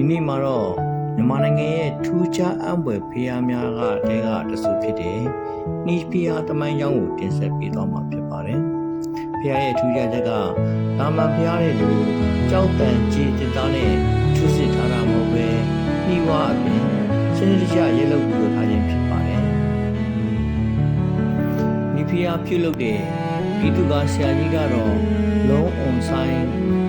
နေ့မှာတော့မြန်မာနိုင်ငံရဲ့ထူးခြားအံ့ဖွယ်ဖျားများကတဲကတဆူဖြစ်တဲ့နှီးဖျားသမိုင်းကြောင်းကိုတင်ဆက်ပေးသွားမှာဖြစ်ပါတယ်။ဖျားရဲ့ထူးခြားချက်ကလာမန်ဖျားတဲ့လူကြောက်တန်ကြီးတင်သားနဲ့ထူးစစ်ထားတာမဟုတ်ပဲနှီးဝါအပြင်စနစ်တကျရေလုပ်ပူဇော်ထားခြင်းဖြစ်ပါတယ်။နှီးဖျားပြုလုပ်တဲ့ပြည်သူကဆရာကြီးကတော့လုံးအုံဆိုင်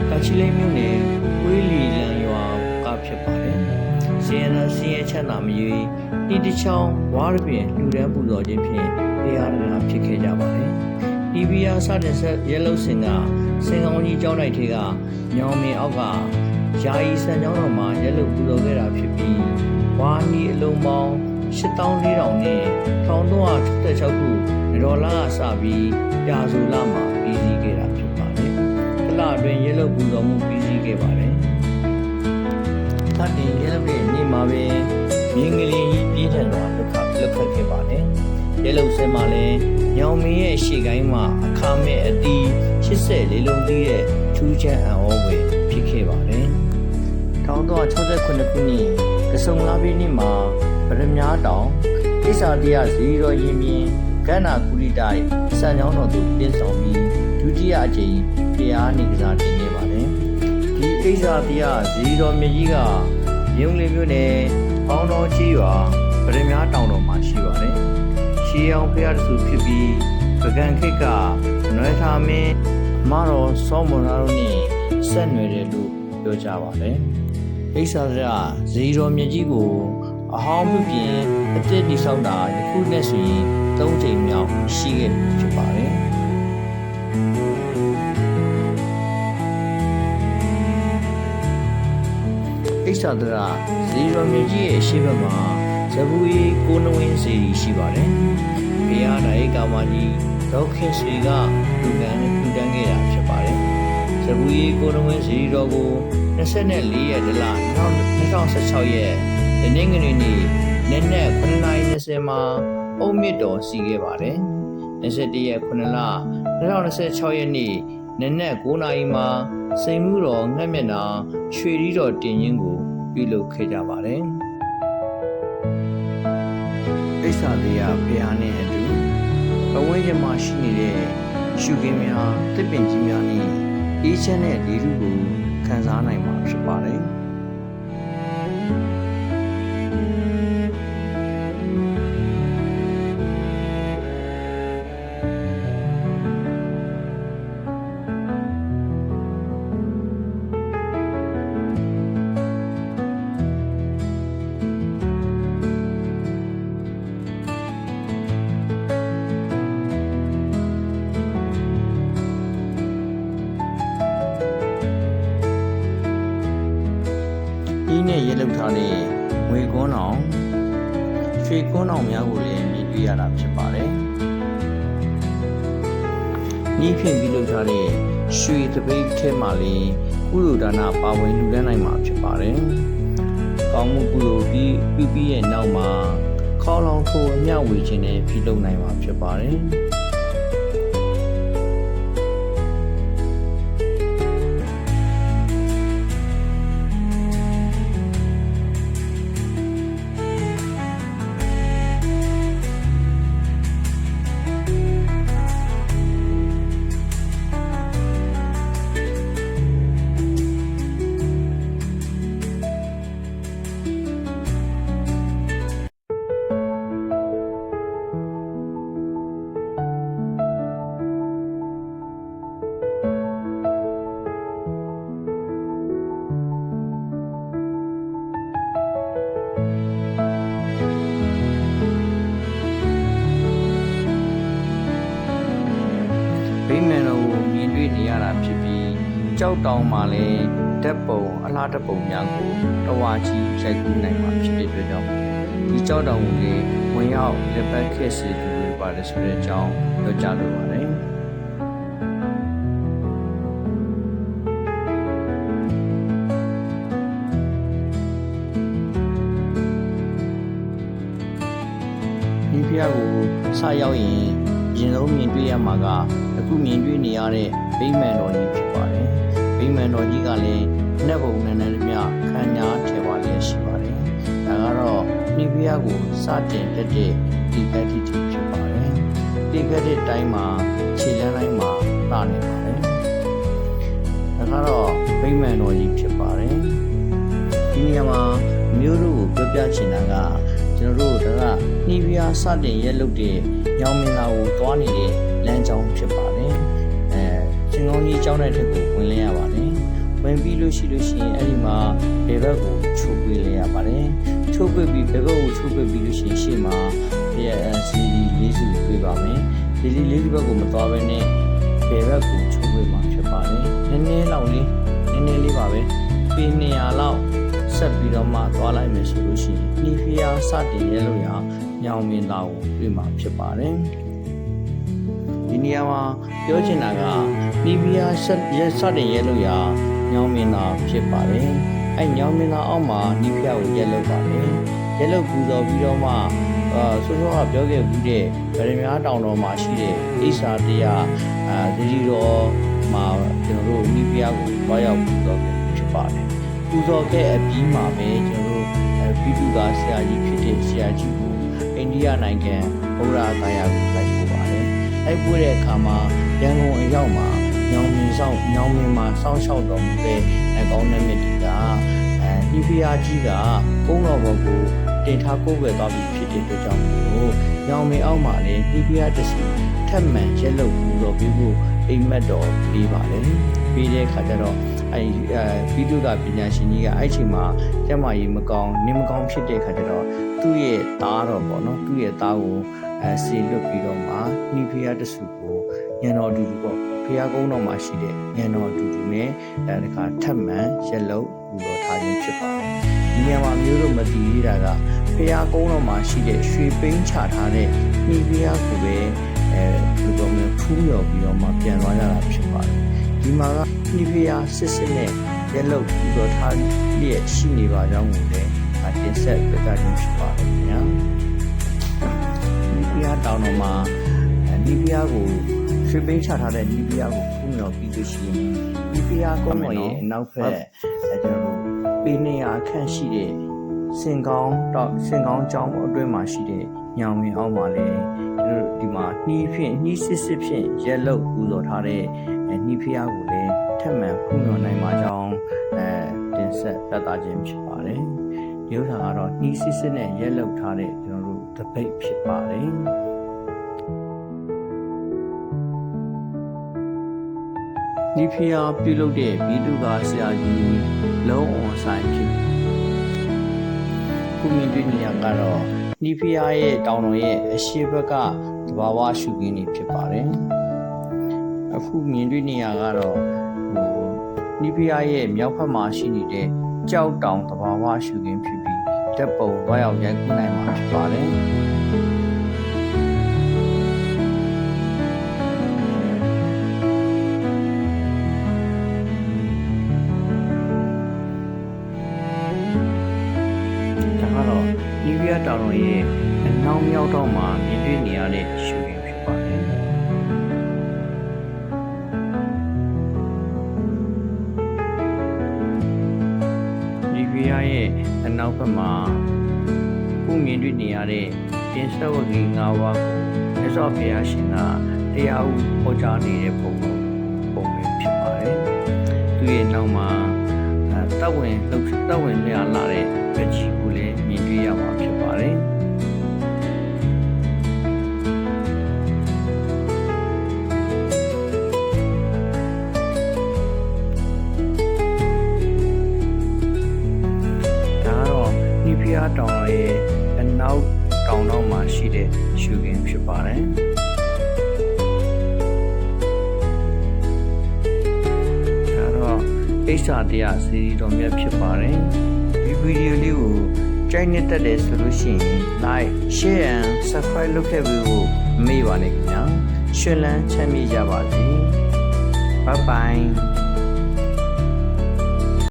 ကချီလိမ့်မြို့နယ်ဝေးလီလန်ရွာကဖြစ်ပါတယ်။စီရင်ချမ်းသာမရွေးဒီတစ်ချောင်းဝါရပြင်လူတန်းပူဇော်ခြင်းဖြင့်တရားတော်ဖြစ်ခဲ့ကြပါတယ်။ဒီဘီယာစတဲ့ရဲလုံစင်ကစင်ကောင်းကြီးကျောင်းလိုက်ထဲကညောင်မင်းအောက်ကယာယီစံကျောင်းတော်မှာရဲလုံပူဇော်ခဲ့တာဖြစ်ပြီးဝါနီအလုံးပေါင်း84,000နဲ့1366ခုဒေါ်လာကစပြီးပြာစုလမှာပြီးစီးခဲ့တာဖြစ်ပါတယ်။တလအတွင်းရဲလုံပူဇော်မှုပြီးစီးခဲ့ပါတယ်။တတင်ရဲလုံရဲ့နေ့မှာပဲမြင်းကလေးကြီးပြင်းထန်စွာလွတ်ခတ်ခဲ့ပါတယ်။ရဲလုံစင်မှာလည်းညောင်မင်းရဲ့ရှေ့ကိုင်းမှာအခါမဲ့အတီး84လုံးသီးရဲ့ထူးခြားအံ့ဩဖွယ်ဖြစ်ခဲ့ပါတယ်။1368ခုနှစ်ကစုံလာပြည်နေ့မှာဗရမ ्या တောင်ကိစ္စတရားဇီရောရင်မြင်းကန္နာကူလီတိုင်စံကြောင်းတော်သို့ပြင်ဆောင်ပြီးဒုတိယအကြိမ်တရားနေကစားတင်နေပါတယ်။ဒီကိစ္စတရားဇီရောမြကြီးကရုံလေးမျိုးနဲ့ပေါင်းတော်ကြီးရွာဗရမ ्या တောင်တော်မှာရှိပါတယ်။ရှေးအောင်ဖျားတဆူဖြစ်ပြီးပကံခိတ်ကနွယ်ထာမင်းအမတော်စောမွန်နာတို့နဲ့ဆက်နွယ်တယ်လို့ပြောကြပါတယ်။ကိစ္စတရားဇီရောမြကြီးကိုအဟောင်းပြုပြင်အသစ်တည်ဆောက်တာယခုနဲ့ဆိုရင်3ချိန်မြောက်ရှိခဲ့ပြီဖြစ်ပါတယ်။အိဆာဒရာဇီရောမြကြီးရဲ့အရှိဘက်မှာဇဘူရီကိုနဝင်းစီရှိပါတယ်။ဘုရားတိုင်းကာမကြီးဒေါခင်ဆွေကလူကန်းနဲ့ထူတန်းခဲ့တာဖြစ်ပါတယ်။ဇဘူရီကိုနဝင်းစီတော်ကို24ရက်ဒလ2016ရက်ဒီနေ့ငွေနေ့နေ့နဲ့9:20မှာအုံမြင့်တော်စီခဲ့ပါတယ်။21ရက်9လ2026ရက်နေ့နေ့နဲ့9:00မှာစိန်မှုတော်ငှက်မျက်နှာရွှေရီတော်တင်ရင်ကိုပြုလုပ်ခဲ့ကြပါတယ်။အိဆာတရားဘုရားနဲ့အတူဘဝရမှာရှိနေတဲ့ရှုခင်းများတစ်ပင်ကြီးများနဲ့အေးချမ်းတဲ့လေထုကိုခံစားနိုင်မှာဖြစ်ပါတယ်။ဒီနဲ့ရေလောက်ထားတဲ့ငွေကွန်းအောင်ရွှေကွန်းအောင်များကိုလည်းမြင်တွေ့ရတာဖြစ်ပါတယ်။ဤဖြင့်ပြုလုပ်ထားတဲ့ရွှေတပိတ်ထဲမှာလည်းကုသိုလ်ဒါနပါဝင်လူတန်းနိုင်မှာဖြစ်ပါတယ်။ကောင်းမှုကုသိုလ်ပြီးရဲ့နောက်မှာခေါလောင်ထိုးအမျှဝေခြင်းနဲ့ပြုလုပ်နိုင်မှာဖြစ်ပါတယ်။ဗိမာန်တော်ကိုမြင်တွေ့နေရတာဖြစ်ပြီးကြောက်တောင်မှာလည်းဓာတ်ပုံအလားဓာတ်ပုံများကိုတဝါကြီးရိုက်ကူးနိုင်မှာဖြစ်တဲ့အတွက်ကြောင့်ဒီကြောက်တောင်ကိုလည်းဝင်ရောက်လက်ပတ်ခဲ့စေသူတွေပါတယ်ဆိုတဲ့အကြောင်းပြောကြလိုပါတယ်ဒီဖျားကိုစရောက်ရင်ရင်ဆုံးမြင်တွေ့ရမှာကအခုမြင်တွေ့နေရတဲ့ဗိမာန်တော်ကြီးဖြစ်ပါတယ်။ဗိမာန်တော်ကြီးကလည်း နဲ့ပုံနဲ့လည်းမြခံညာထဲပါလျက်ရှိပါတယ်ဒါကတော့နိဗ္ဗာန်ကိုစတင်တတ်တဲ့ဒီကတိဖြစ်ပါတယ်ဒီကတိတိုင်းမှာခြေလမ်းတိုင်းမှာလာနေပါတယ်ဒါကတော့ဗိမာန်တော်ကြီးဖြစ်ပါတယ်ဒီနေရာမှာမျိုးတို့ကိုပြောပြချင်တာကကျွန်တော်တို့ဒါကနှီးပြားစတင်ရက်လုပ်တဲ့ညောင်မင်းသားကိုတွားနေတဲ့လမ်းကြောင်းဖြစ်ပါတယ်ရှင်ကောင်းကြီးကျောင်းတဲ့ထက်ကိုဝင်လဲရပါတယ်ဝင်ပြီးလို့ရှိရင်အဲ့ဒီမှာဘယ်ဘက်ကိုချိုးပေးလဲရပါတယ်ချိုးပေးပြီးဘယ်ဘက်ကိုချိုးပေးပြီးလို့ရှိရင်ရှေ့မှာစီလေးစုတွေ့ပါမယ်ဒီလေးစုဘက်ကိုမသွားဘဲနဲ့ဘယ်ဘက်ကိုချိုးပေးမှာဖြစ်ပါတယ်နည်းနည်းလေးပါပဲပေ200လောက်ဆက်ပြီးတော့မှသွားလိုက်မယ်ဆိုလို့ရှိရင်နှီးဖျားစတင်ရဲလို့ရညောင်မင်းသားကိုတွေ့မှာဖြစ်ပါတယ်ဒီနေရာမှာပြောချင်တာကနှီးဖျားစတင်ရဲလို့ရညောင်မင်းသားဖြစ်ပါတယ်အဲညောင်မင်းသားအောက်မှာနှီးဖျားကိုရဲလို့ပါတယ်ရဲလို့ပူဇော်ပြီးတော့မှဆိုးကပြောခဲ့ဘူးတဲ့ဗရမ ्या တောင်တော်မှာရှိတဲ့အိစာတရားသတိတော်မှာကျွန်တော်တို့နှီးဖျားကိုတွားရောက်ပူဇော်ခဲ့ဖြစ်ပါတယ်ပူဇော်ခဲ့အပြီးမှာပဲကျွန်တော်တို့ပြည်သူကဆရာကြီးဖြစ်တဲ့ဆရာကြီးကိုအိန္ဒိယနိုင်ငံဘုရားကာယကိုလိုက်ပို့ပါတယ်။လိုက်ပို့တဲ့အခါမှာရန်ကုန်အရောက်မှာညောင်မင်းမှာစောင့်ရှောက်တော်မူတဲ့ကောင်းတဲ့မြတ်ကြီးကဒီဖျားကြီးကကုန်းတော်ဘက်ကိုတင်ထားကိုယ်ပဲသွားပြီးဖြစ်တဲ့အတွက်ကြောင့်မို့ညောင်မင်းအောက်မှာလည်းဒီဖျားတဆူထက်မှန်ကျက်လို့ပူဇော်ပြီးဖို့အိမ်မက်တော်ပေးပါလေ။ပြီးတဲ့အခါကျတော့ပြီးတော့ပညာရှင်ကြီးကအဲ့ချိန်မှာကျမကြီးမကောင်းနေမကောင်းဖြစ်တဲ့ခါကျတော့သူ့ရဲ့သားတော့ပေါ့နော်သူ့ရဲ့သားကိုဆေလွတ်ပြီးတော့မှနှီးဖျားတဆူကိုညံတော်အတူတူပေါ့ဖျားကုန်းတော်မှာရှိတဲ့ညံတော်အတူတူနဲ့ဒီခါထပ်မံရက်လုံးပူတော်ထားခြင်းဖြစ်ပါတယ်ဒီနေရာမှာမျိုးတို့မသိရတာကဖျားကုန်းတော်မှာရှိတဲ့ရွှေပိန်းချထားတဲ့နှီးဖျားကိုပဲဒီလိုမျိုးထူးမြော်ပြီးတော့မှပြန်သွားရတာဖြစ်ပါတယ်ဒီမှာကနှီးဖျားစစ်နဲ့ရက်လုံးပူတော်ထားလျက်ရှိနေပါကြောင်းကိုလည်းတင်ဆက်ပြသခြင်းဖြစ်ပါတယ်ခင်ဗျာနှီးဖျားတောင်တော်မှာနှီးဖျားကိုရွှေပိန်းချထားတဲ့နှီးဖျားကိုထူးမြော်ပြီးလို့ရှိရင်နှီးဖျားကုန်းတော်ရဲ့အနောက်ဘက်ကျွန်တော်တို့ပေ200ခန့်ရှိတဲ့စင်ကောင်းကျောင်းအတွင်းမှာရှိတဲ့ညောင်မင်းအောက်မှာလည်းကျွန်တော်တို့ဒီမှာနှီးစစ်ဖြင့်ရက်လုတ်ပူဇော်ထားတဲ့နှီးဖျားကိုလည်းထပ်မံပူဇော်နိုင်မှာကြောင်းတင်ဆက်ပြသခြင်းဖြစ်ပါတယ်ဒီဥစ္စာကတော့နှီးစစ်နဲ့ရက်လုတ်ထားတဲ့ကျွန်တော်တို့တပိတ်ဖြစ်ပါတယ်နှီးဖျားပြုလုပ်တဲ့ဘီတုကာဆရာကြီးလုံးအောင်ဆိုင်ဖြစ်ခုမြင်တွေ့နေရကတော့နှီးဖျားရဲ့တောင်တော်ရဲ့အရှိဘက်ကသဘာဝရှုခင်းနေဖြစ်ပါတယ်အခုမြင်တွေ့နေရကတော့နှီးဖျားရဲ့မြောက်ဘက်မှာရှိနေတဲ့ကြောက်တောင်သဘာဝရှုခင်းဖြစ်ပြီးဓာတ်ပုံဝါရောက်ရိုက်ကူးနိုင်မှာဖြစ်ပါတယ်နှီးဖျားတောင်တော်ရဲ့အနောက်မြောက်တော့မှာမြင်တွေ့နေရတဲ့ရှုခင်းဖြစ်ပါတယ်နှီးဖျားရဲ့အနောက်ဘက်မှာခုမြင်တွေ့နေရတဲ့တင်ဆက်ဝဂီ9ဝါကိုမြတ်စွာဘုရားရှင်ကတရားဥဟောကြားနေတဲ့ပုံပဲဖြစ်ပါတယ်သူရဲ့နောက်မှာတပ်ဝင်လျာလာတဲ့ဗကြီးကိုလည်းမြင်တွေ့ရမှာဖြစ်ပါတယ်ဒါကတော့နှီးဖျားတောင်ရဲ့အနောက်တောင်တော့မှာရှိတဲ့ရှုခင်းဖြစ်ပါတယ်အိဆာတရားစီရီတော်မြတ်ဖြစ်ပါတယ်ဒီဗီဒီယိုလေးကိုကြိုက်နေတတ်တယ်ဆိုလို့ရှိရင် like share and subscribe လုပ်ခဲ့ပြီးဖို့မမေ့ပါနဲ့ခင်ဗျာရှင်လန်းချမ်းမြေ့ကြပါစေ bye bye